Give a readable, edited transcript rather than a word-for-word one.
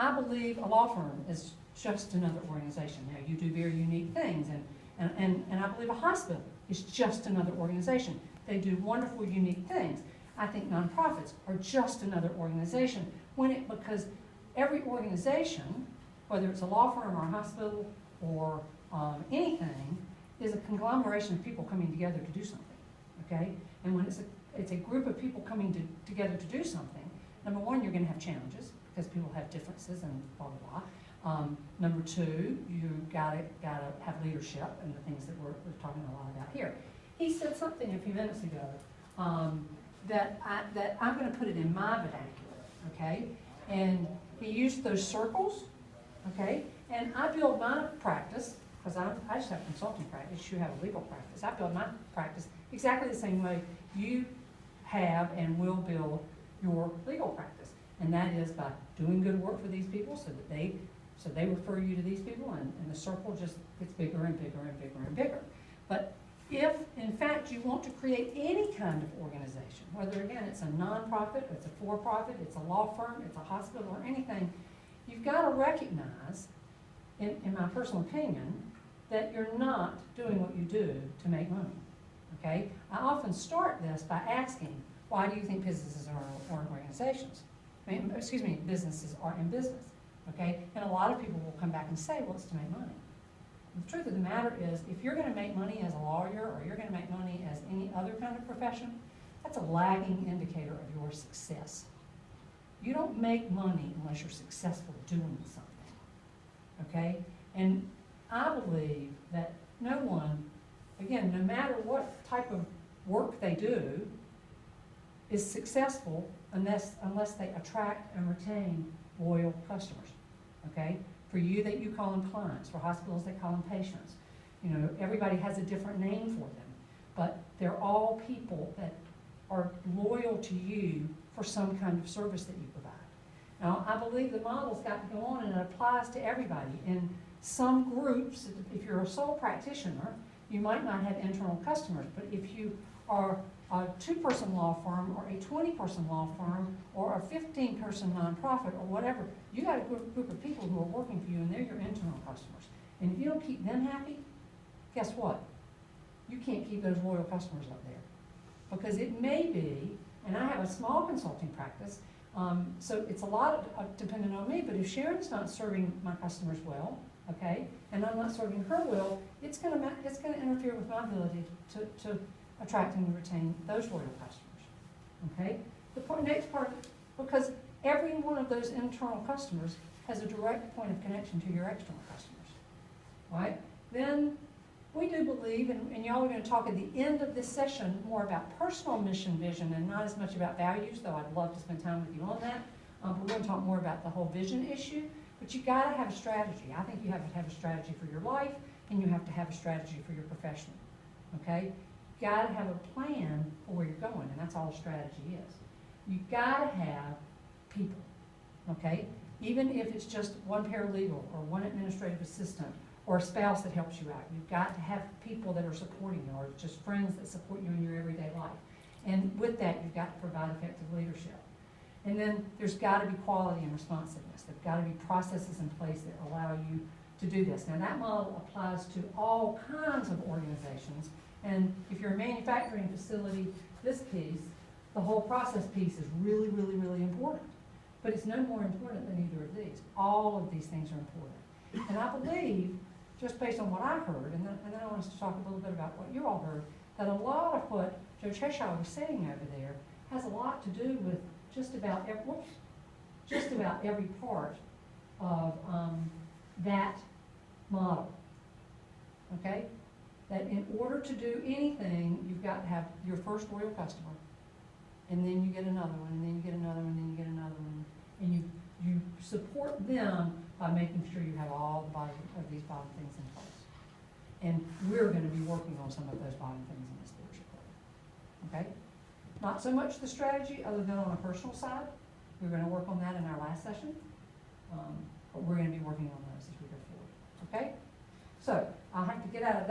I believe a law firm is just another organization. Now, you do very unique things, and I believe a hospital is just another organization. They do wonderful, unique things. I think nonprofits are just another organization. Because every organization, whether it's a law firm or a hospital or anything, is a conglomeration of people coming together to do something, okay? And when it's a group of people coming together to do something, number one, you're going to have challenges because people have differences and blah, blah, blah. Number two, you gotta have leadership and the things that we're talking a lot about here. He said something a few minutes ago that I'm going to put it in my vernacular, okay? And he used those circles, okay? And I build my practice, because I just have consulting practice, you have a legal practice. I build my practice exactly the same way you have and will build your legal practice. And that is by doing good work for these people so they refer you to these people, and the circle just gets bigger and bigger and bigger and bigger. But if, in fact, you want to create any kind of organization, whether, again, it's a nonprofit, it's a for-profit, it's a law firm, it's a hospital, or anything, you've got to recognize, in my personal opinion, that you're not doing what you do to make money, okay? I often start this by asking, why do you think businesses are organizations? Businesses are in business, okay? And a lot of people will come back and say, well, it's to make money. The truth of the matter is, if you're going to make money as a lawyer or you're going to make money as any other kind of profession, that's a lagging indicator of your success. You don't make money unless you're successful doing something, okay? And I believe that no one, again, no matter what type of work they do, is successful unless they attract and retain loyal customers, okay? For you, that you call them clients. For hospitals, they call them patients. You know, everybody has a different name for them, but they're all people that are loyal to you for some kind of service that you provide. Now, I believe the model's got to go on, and it applies to everybody. In some groups, if you're a sole practitioner, you might not have internal customers, but if you are a 2-person law firm or a 20-person law firm or a 15-person nonprofit or whatever, you got a group of people who are working for you, and they're your internal customers. And if you don't keep them happy, guess what? You can't keep those loyal customers up there. Because it may be, and I have a small consulting practice, so it's a lot dependent on me, but if Sharon's not serving my customers well, okay, and I'm not serving her well, it's going to interfere with my ability to attract and retain those loyal customers, okay? The next part, because every one of those internal customers has a direct point of connection to your external customers, right? Then we do believe, and y'all are going to talk at the end of this session more about personal mission vision and not as much about values, though I'd love to spend time with you on that. But we're going to talk more about the whole vision issue. But you got to have a strategy. I think you have to have a strategy for your life, and you have to have a strategy for your profession, okay? You got to have a plan for where you're going, and that's all a strategy is. You got to have people, okay? Even if it's just one paralegal or one administrative assistant or a spouse that helps you out, you've got to have people that are supporting you, or just friends that support you in your everyday life. And with that, you've got to provide effective leadership. And then there's got to be quality and responsiveness. There've got to be processes in place that allow you to do this. Now, that model applies to all kinds of organizations. And if you're a manufacturing facility, this piece, the whole process piece, is really, really, really important. But it's no more important than either of these. All of these things are important. And I believe, just based on what I heard, and then I want us to talk a little bit about what you all heard, that a lot of what Joe Cheshire was saying over there has a lot to do with just about every part of that model, okay? That in order to do anything, you've got to have your first loyal customer, and then you get another one, and then you get another one, and then you get another one, and you support them by making sure you have all of these bottom things in place. And we're going to be working on some of those bottom things in this leadership program, okay? Not so much the strategy, other than on a personal side. We're going to work on that in our last session, but we're going to be working on those as we go forward, okay? So I'll have to get out of that.